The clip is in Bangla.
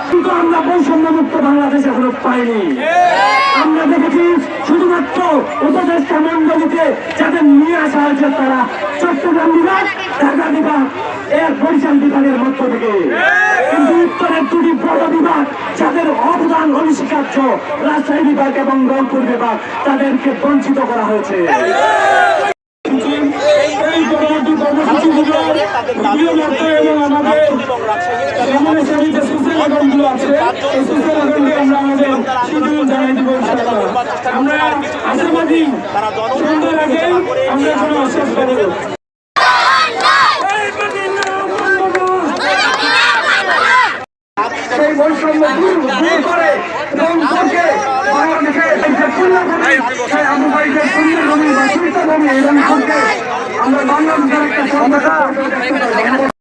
কিন্তু আমরা বৈষম্যমুক্ত বাংলাদেশ এখনো পাইনি। আমরা দেখেছি শুধুমাত্র উপদেষ্টা মন্ডলীতে যাদের নিয়ে আসা হয়েছে তারা চট্টগ্রাম বিভাগ, ঢাকা বিভাগ, এর বরিশাল বিভাগের মধ্য থেকে। কিন্তু উত্তরের দুটি বড় বিভাগ যাদের অবদান অনস্বীকার্য, রাজশাহী বিভাগ এবং রংপুর বিভাগ, তাদেরকে বঞ্চিত করা হয়েছে। এই পরবর্তী কর্মসূচিগুলো এবং আমাদের সমাবেশের যে সুশীলাগণগুলো আছে এই সুশীলাগণকে আমরা আমাদের শিডিউল জানাই দিব। আমরা আশাবাদী সন্ধ্যার আগে আমরা কোনো শেষ করব। সেই বৈষম্য দূর করে রংপুরকে বাংলাদেশের আমরা বাংলাদেশের একটা